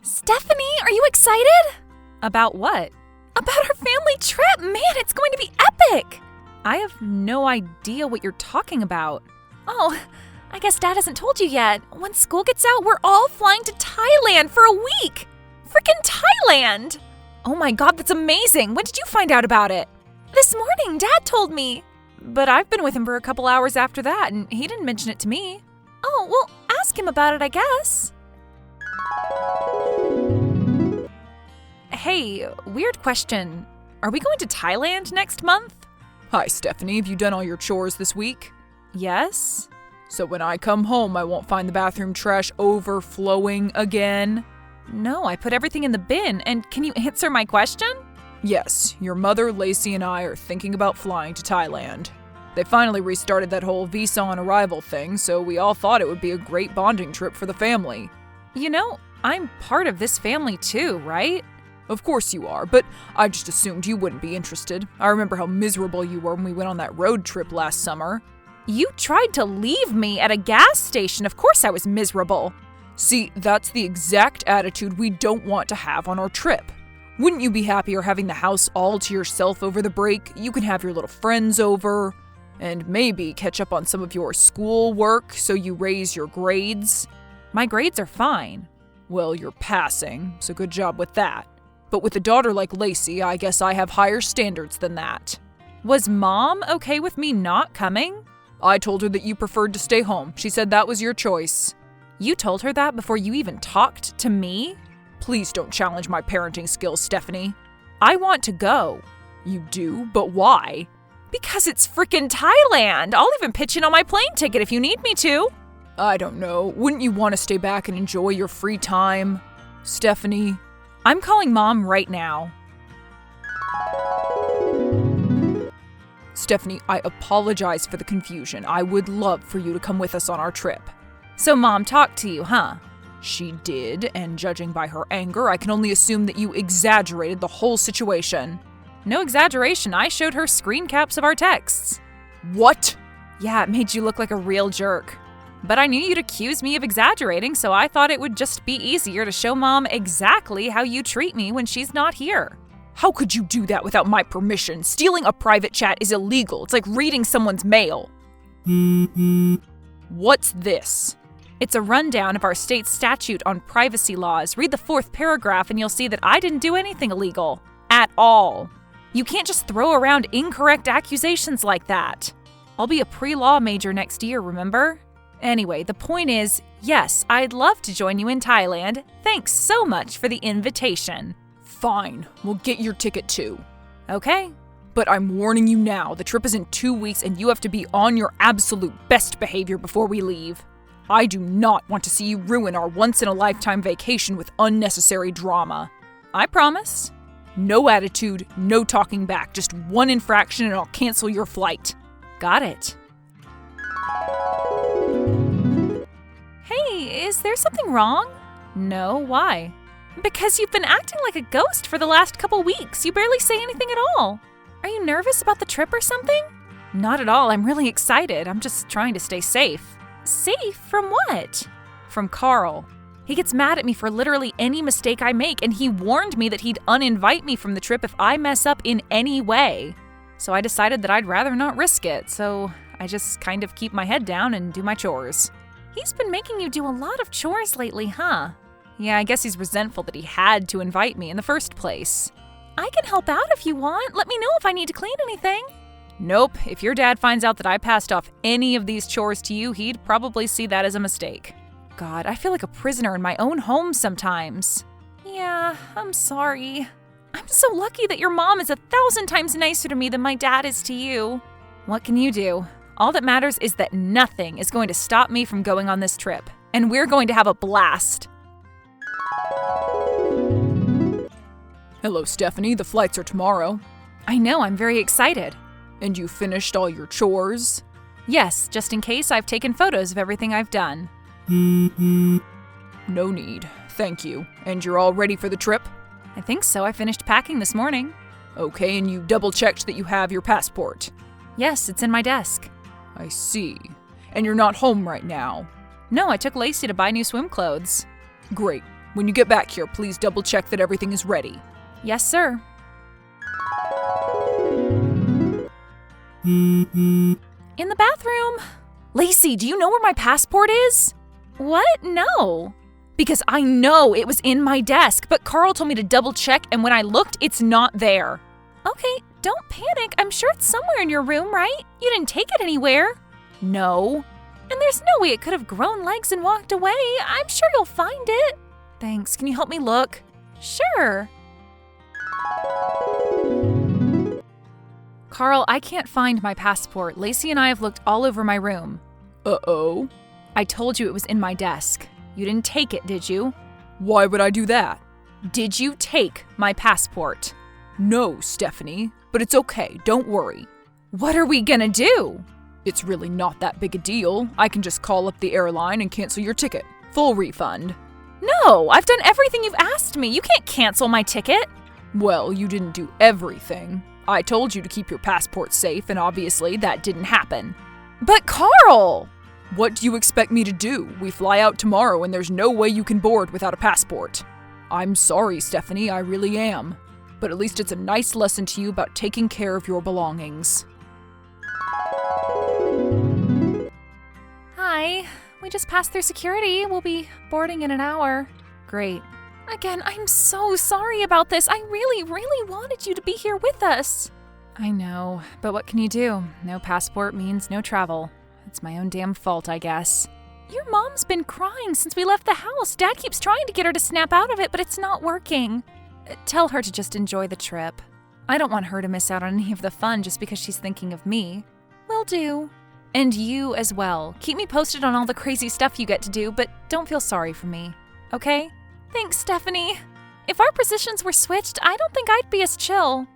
Stephanie, are you excited? About what? About our family trip! Man, it's going to be epic! I have no idea what you're talking about. Oh, I guess Dad hasn't told you yet. When school gets out, we're all flying to Thailand for a week! Frickin' Thailand! Oh my god, that's amazing! When did you find out about it? This morning, Dad told me. But I've been with him for a couple hours after that, and he didn't mention it to me. Oh, well, ask him about it, I guess. Hey, weird question. Are we going to Thailand next month? Hi, Stephanie. Have you done all your chores this week? Yes. So when I come home, I won't find the bathroom trash overflowing again? No, I put everything in the bin. And can you answer my question? Yes, your mother, Lacey, and I are thinking about flying to Thailand. They finally restarted that whole visa on arrival thing, so we all thought it would be a great bonding trip for the family. You know, I'm part of this family too, right? Of course you are, but I just assumed you wouldn't be interested. I remember how miserable you were when we went on that road trip last summer. You tried to leave me at a gas station. Of course I was miserable. See, that's the exact attitude we don't want to have on our trip. Wouldn't you be happier having the house all to yourself over the break? You can have your little friends over, and maybe catch up on some of your school work so you raise your grades. My grades are fine. Well, you're passing, so good job with that. But with a daughter like Lacey, I guess I have higher standards than that. Was Mom okay with me not coming? I told her that you preferred to stay home. She said that was your choice. You told her that before you even talked to me? Please don't challenge my parenting skills, Stephanie. I want to go. You do? But why? Because it's frickin' Thailand. I'll even pitch in on my plane ticket if you need me to. I don't know. Wouldn't you want to stay back and enjoy your free time? Stephanie? I'm calling Mom right now. Stephanie, I apologize for the confusion. I would love for you to come with us on our trip. So Mom talked to you, huh? She did, and judging by her anger, I can only assume that you exaggerated the whole situation. No exaggeration, I showed her screen caps of our texts. What? Yeah, it made you look like a real jerk. But I knew you'd accuse me of exaggerating, so I thought it would just be easier to show Mom exactly how you treat me when she's not here. How could you do that without my permission? Stealing a private chat is illegal. It's like reading someone's mail. What's this? It's a rundown of our state's statute on privacy laws. Read the 4th paragraph and you'll see that I didn't do anything illegal. At all. You can't just throw around incorrect accusations like that. I'll be a pre-law major next year, remember? Anyway, the point is, yes, I'd love to join you in Thailand. Thanks so much for the invitation. Fine, we'll get your ticket too. Okay. But I'm warning you now, the trip is in 2 weeks and you have to be on your absolute best behavior before we leave. I do not want to see you ruin our once-in-a-lifetime vacation with unnecessary drama. I promise. No attitude, no talking back, just one infraction and I'll cancel your flight. Got it. Hey, is there something wrong? No, why? Because you've been acting like a ghost for the last couple weeks. You barely say anything at all. Are you nervous about the trip or something? Not at all. I'm really excited. I'm just trying to stay safe. Safe from what? From Carl. He gets mad at me for literally any mistake I make, and he warned me that he'd uninvite me from the trip if I mess up in any way. So I decided that I'd rather not risk it, so I just kind of keep my head down and do my chores. He's been making you do a lot of chores lately, huh? Yeah, I guess he's resentful that he had to invite me in the first place. I can help out if you want. Let me know if I need to clean anything. Nope, if your dad finds out that I passed off any of these chores to you, he'd probably see that as a mistake. God, I feel like a prisoner in my own home sometimes. Yeah, I'm sorry. I'm so lucky that your mom is 1,000 times nicer to me than my dad is to you. What can you do? All that matters is that nothing is going to stop me from going on this trip, and we're going to have a blast. Hello, Stephanie. The flights are tomorrow. I know, I'm very excited. And you finished all your chores? Yes, just in case I've taken photos of everything I've done. No need. Thank you. And you're all ready for the trip? I think so. I finished packing this morning. Okay, and you double-checked that you have your passport? Yes, it's in my desk. I see. And you're not home right now? No, I took Lacey to buy new swim clothes. Great. When you get back here, please double check that everything is ready. Yes, sir. In the bathroom. Lacey, do you know where my passport is? What? No. Because I know it was in my desk, but Carl told me to double check, and when I looked, it's not there. Okay, don't panic. I'm sure it's somewhere in your room, right? You didn't take it anywhere. No. And there's no way it could have grown legs and walked away. I'm sure you'll find it. Thanks. Can you help me look? Sure. Carl, I can't find my passport. Lacey and I have looked all over my room. Uh-oh. I told you it was in my desk. You didn't take it, did you? Why would I do that? Did you take my passport? No, Stephanie, but it's okay, don't worry. What are we gonna do? It's really not that big a deal. I can just call up the airline and cancel your ticket. Full refund. No, I've done everything you've asked me. You can't cancel my ticket. Well, you didn't do everything. I told you to keep your passport safe, and obviously that didn't happen. But Carl! What do you expect me to do? We fly out tomorrow and there's no way you can board without a passport. I'm sorry, Stephanie, I really am. But at least it's a nice lesson to you about taking care of your belongings. Hi, we just passed through security. We'll be boarding in an hour. Great. Again, I'm so sorry about this. I really, really wanted you to be here with us. I know, but what can you do? No passport means no travel. It's my own damn fault, I guess. Your mom's been crying since we left the house. Dad keeps trying to get her to snap out of it, but it's not working. Tell her to just enjoy the trip. I don't want her to miss out on any of the fun just because she's thinking of me. Will do. And you as well. Keep me posted on all the crazy stuff you get to do, but don't feel sorry for me. Okay? Thanks, Stephanie. If our positions were switched, I don't think I'd be as chill.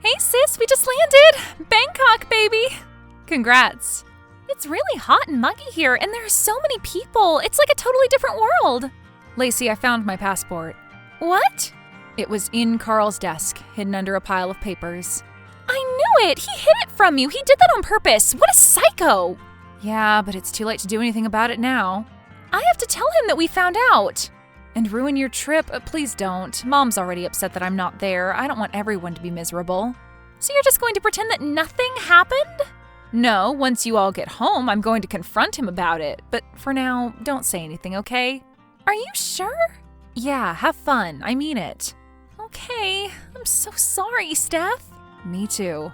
Hey sis, we just landed! Bangkok, baby! Congrats. It's really hot and muggy here, and there are so many people. It's like a totally different world. Lacey, I found my passport. What? It was in Carl's desk, hidden under a pile of papers. I knew it! He hid it from you! He did that on purpose! What a psycho! Yeah, but it's too late to do anything about it now. I have to tell him that we found out. And ruin your trip? Please don't. Mom's already upset that I'm not there. I don't want everyone to be miserable. So you're just going to pretend that nothing happened? No, once you all get home, I'm going to confront him about it. But for now, don't say anything, okay? Are you sure? Yeah, have fun. I mean it. Okay. I'm so sorry, Steph. Me too.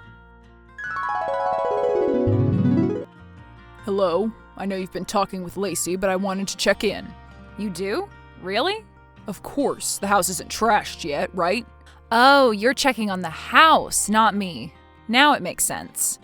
Hello. I know you've been talking with Lacey, but I wanted to check in. You do? Really? Of course. The house isn't trashed yet, right? Oh, you're checking on the house, not me. Now it makes sense.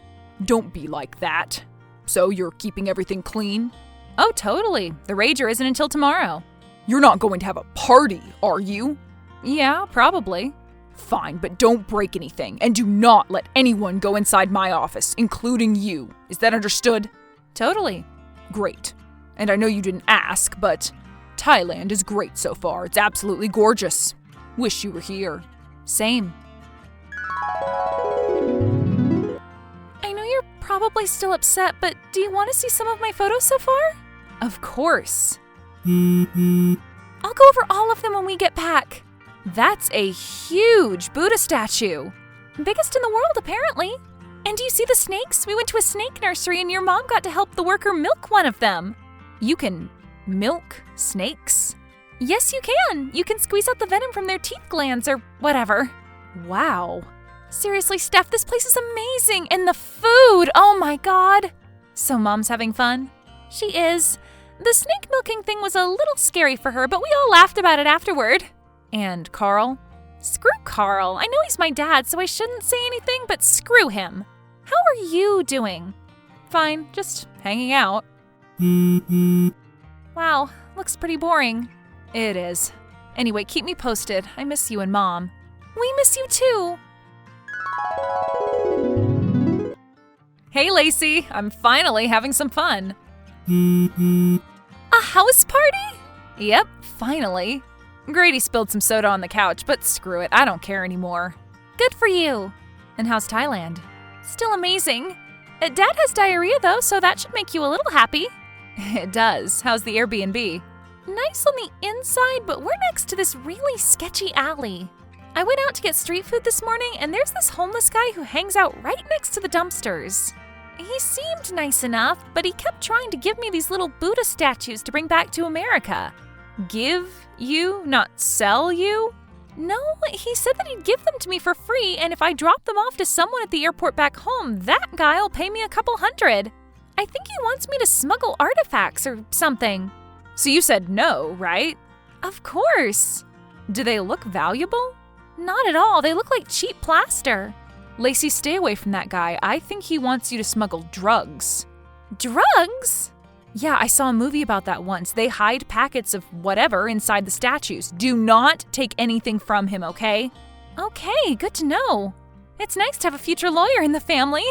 Don't be like that. So you're keeping everything clean? Oh, totally. The Rager isn't until tomorrow. You're not going to have a party, are you? Yeah, probably. Fine, but don't break anything, and do not let anyone go inside my office, including you. Is that understood? Totally. Great. And I know you didn't ask, but Thailand is great so far. It's absolutely gorgeous. Wish you were here. Same. I know you're probably still upset, but do you want to see some of my photos so far? Of course. I'll go over all of them when we get back. That's a huge Buddha statue. Biggest in the world, apparently. And do you see the snakes? We went to a snake nursery and your mom got to help the worker milk one of them. You can milk snakes? Yes, you can. You can squeeze out the venom from their teeth glands or whatever. Wow. Seriously, Steph, this place is amazing. And the food, oh my God. So mom's having fun? She is. The snake milking thing was a little scary for her, but we all laughed about it afterward. And Carl? Screw Carl. I know he's my dad, so I shouldn't say anything, but screw him. How are you doing? Fine, just hanging out. Wow, looks pretty boring. It is. Anyway, keep me posted. I miss you and Mom. We miss you too. Hey, Lacey. I'm finally having some fun. A house party? Yep, finally. Grady spilled some soda on the couch, but screw it, I don't care anymore. Good for you. And how's Thailand? Still amazing. Dad has diarrhea though, so that should make you a little happy. It does. How's the Airbnb? Nice on the inside, but we're next to this really sketchy alley. I went out to get street food this morning, and there's this homeless guy who hangs out right next to the dumpsters. He seemed nice enough, but he kept trying to give me these little Buddha statues to bring back to America. Give you, not sell you? No, he said that he'd give them to me for free, and if I drop them off to someone at the airport back home, that guy'll pay me a couple $100. I think he wants me to smuggle artifacts or something. So you said no, right? Of course. Do they look valuable? Not at all. They look like cheap plaster. Lacey, stay away from that guy. I think he wants you to smuggle drugs. Drugs? Yeah, I saw a movie about that once. They hide packets of whatever inside the statues. Do not take anything from him, okay? Okay, good to know. It's nice to have a future lawyer in the family.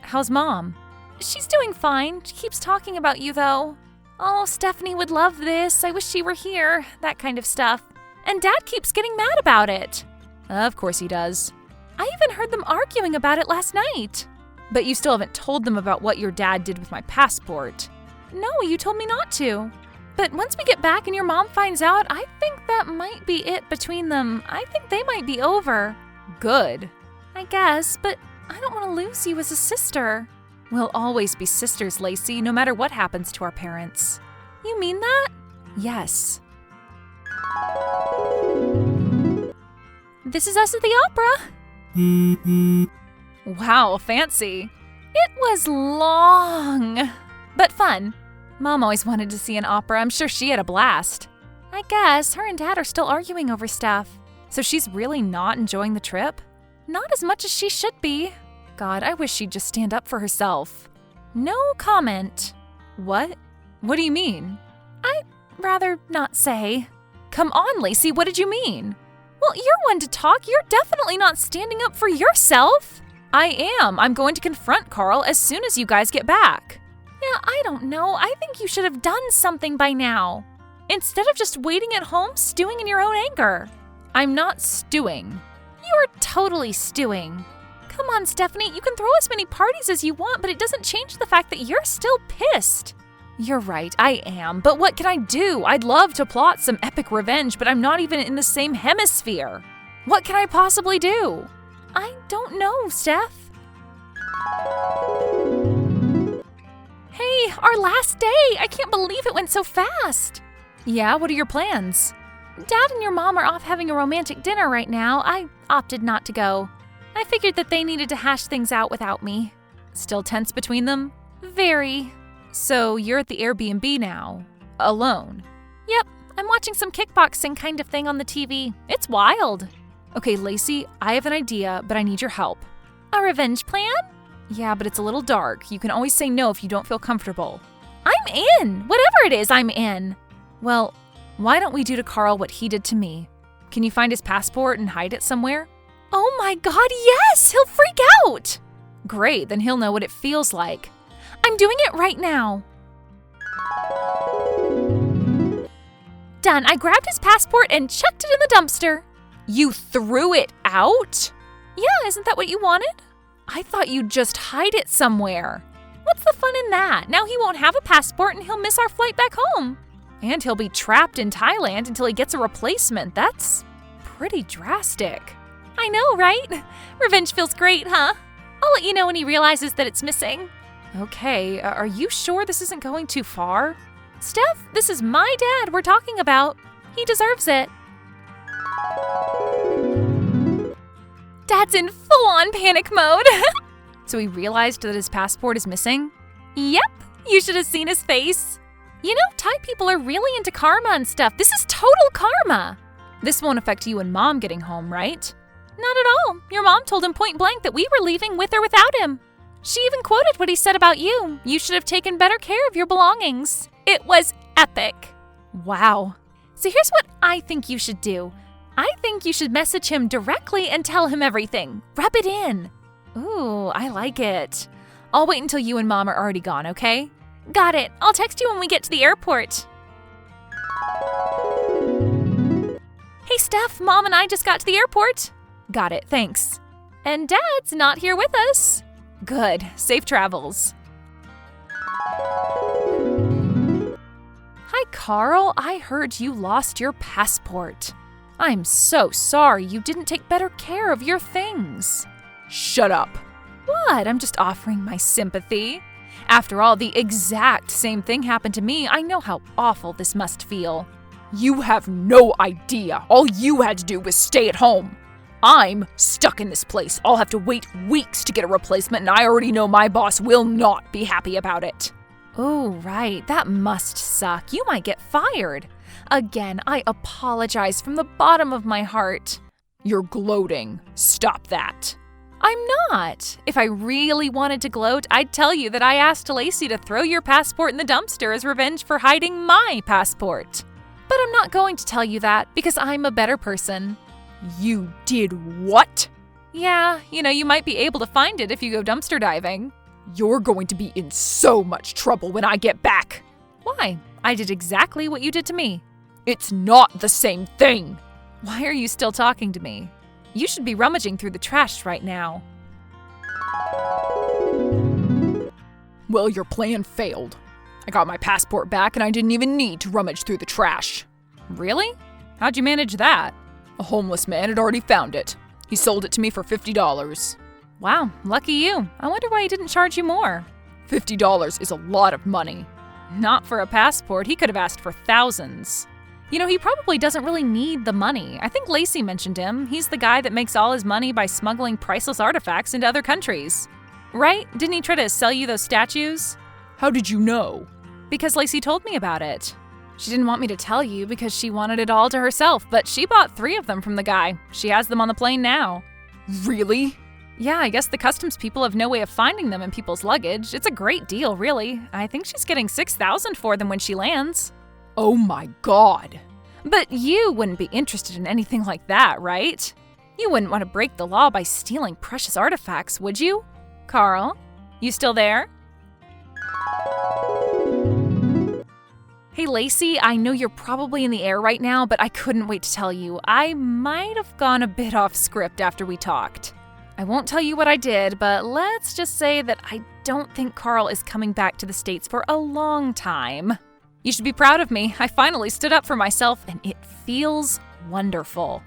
How's Mom? She's doing fine. She keeps talking about you, though. Oh, Stephanie would love this. I wish she were here. That kind of stuff. And Dad keeps getting mad about it. Of course he does. I even heard them arguing about it last night. But you still haven't told them about what your dad did with my passport. No, you told me not to. But once we get back and your mom finds out, I think that might be it between them. I think they might be over. Good. I guess, but I don't want to lose you as a sister. We'll always be sisters, Lacey, no matter what happens to our parents. You mean that? Yes. This is us at the opera. Wow, fancy. It was long, but fun. Mom always wanted to see an opera. I'm sure she had a blast. I guess her and Dad are still arguing over stuff. So she's really not enjoying the trip? Not as much as she should be. God, I wish she'd just stand up for herself. No comment. What? What do you mean? I'd rather not say. Come on, Lacey, what did you mean? Well, you're one to talk. You're definitely not standing up for yourself. I am. I'm going to confront Carl as soon as you guys get back. Yeah, I don't know. I think you should have done something by now. Instead of just waiting at home, stewing in your own anger. I'm not stewing. You're totally stewing. Come on, Stephanie, you can throw as many parties as you want, but it doesn't change the fact that you're still pissed. You're right, I am. But what can I do? I'd love to plot some epic revenge, but I'm not even in the same hemisphere. What can I possibly do? I don't know, Steph. Hey, our last day! I can't believe it went so fast. Yeah, what are your plans? Dad and your mom are off having a romantic dinner right now. I opted not to go. I figured that they needed to hash things out without me. Still tense between them? Very. So you're at the Airbnb now, alone? Yep, I'm watching some kickboxing kind of thing on the TV. It's wild. Okay, Lacey, I have an idea, but I need your help. A revenge plan? Yeah, but it's a little dark. You can always say no if you don't feel comfortable. I'm in! Whatever it is, I'm in. Well, why don't we do to Carl what he did to me? Can you find his passport and hide it somewhere? Oh my God, yes! He'll freak out! Great, then he'll know what it feels like. I'm doing it right now. Done. I grabbed his passport and chucked it in the dumpster. You threw it out? Yeah, isn't that what you wanted? I thought you'd just hide it somewhere. What's the fun in that? Now he won't have a passport and he'll miss our flight back home. And he'll be trapped in Thailand until he gets a replacement. That's pretty drastic. I know, right? Revenge feels great, huh? I'll let you know when he realizes that it's missing. Okay, are you sure this isn't going too far? Steph, this is my dad we're talking about. He deserves it. Dad's in full-on panic mode. So he realized that his passport is missing? Yep, you should have seen his face. You know, Thai people are really into karma and stuff. This is total karma. This won't affect you and Mom getting home, right? Not at all. Your mom told him point blank that we were leaving with or without him. She even quoted what he said about you. You should have taken better care of your belongings. It was epic. Wow. So here's what I think you should do. I think you should message him directly and tell him everything. Rub it in. Ooh, I like it. I'll wait until you and Mom are already gone, okay? Got it. I'll text you when we get to the airport. Hey, Steph, Mom and I just got to the airport. Got it, thanks. And Dad's not here with us. Good. Safe travels. Carl, I heard you lost your passport. I'm so sorry you didn't take better care of your things. Shut up. What? I'm just offering my sympathy. After all, the exact same thing happened to me. I know how awful this must feel. You have no idea. All you had to do was stay at home. I'm stuck in this place. I'll have to wait weeks to get a replacement, and I already know my boss will not be happy about it. Oh, right. That must suck. You might get fired. Again, I apologize from the bottom of my heart. You're gloating. Stop that. I'm not. If I really wanted to gloat, I'd tell you that I asked Lacey to throw your passport in the dumpster as revenge for hiding my passport. But I'm not going to tell you that because I'm a better person. You did what? Yeah, you might be able to find it if you go dumpster diving. You're going to be in so much trouble when I get back. Why? I did exactly what you did to me. It's not the same thing. Why are you still talking to me? You should be rummaging through the trash right now. Well, your plan failed. I got my passport back and I didn't even need to rummage through the trash. Really? How'd you manage that? A homeless man had already found it. He sold it to me for $50. Wow, lucky you. I wonder why he didn't charge you more. $50 is a lot of money. Not for a passport. He could have asked for thousands. He probably doesn't really need the money. I think Lacey mentioned him. He's the guy that makes all his money by smuggling priceless artifacts into other countries. Right? Didn't he try to sell you those statues? How did you know? Because Lacey told me about it. She didn't want me to tell you because she wanted it all to herself, but she bought 3 of them from the guy. She has them on the plane now. Really? Yeah, I guess the customs people have no way of finding them in people's luggage. It's a great deal, really. I think she's getting $6,000 for them when she lands. Oh my God. But you wouldn't be interested in anything like that, right? You wouldn't want to break the law by stealing precious artifacts, would you? Carl, you still there? Hey, Lacey, I know you're probably in the air right now, but I couldn't wait to tell you. I might have gone a bit off script after we talked. I won't tell you what I did, but let's just say that I don't think Carl is coming back to the States for a long time. You should be proud of me. I finally stood up for myself, and it feels wonderful.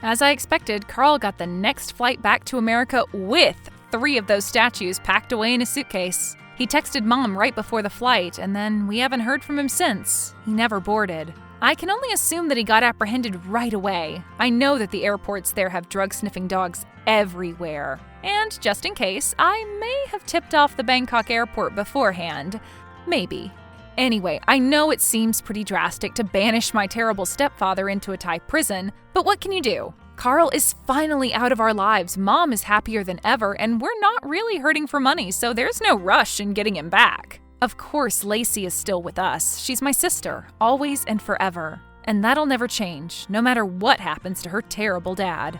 As I expected, Carl got the next flight back to America with 3 of those statues packed away in his suitcase. He texted Mom right before the flight, and then we haven't heard from him since. He never boarded. I can only assume that he got apprehended right away. I know that the airports there have drug-sniffing dogs everywhere. And just in case, I may have tipped off the Bangkok airport beforehand. Maybe. Anyway, I know it seems pretty drastic to banish my terrible stepfather into a Thai prison, but what can you do? Carl is finally out of our lives, Mom is happier than ever, and we're not really hurting for money, so there's no rush in getting him back. Of course, Lacey is still with us. She's my sister, always and forever. And that'll never change, no matter what happens to her terrible dad.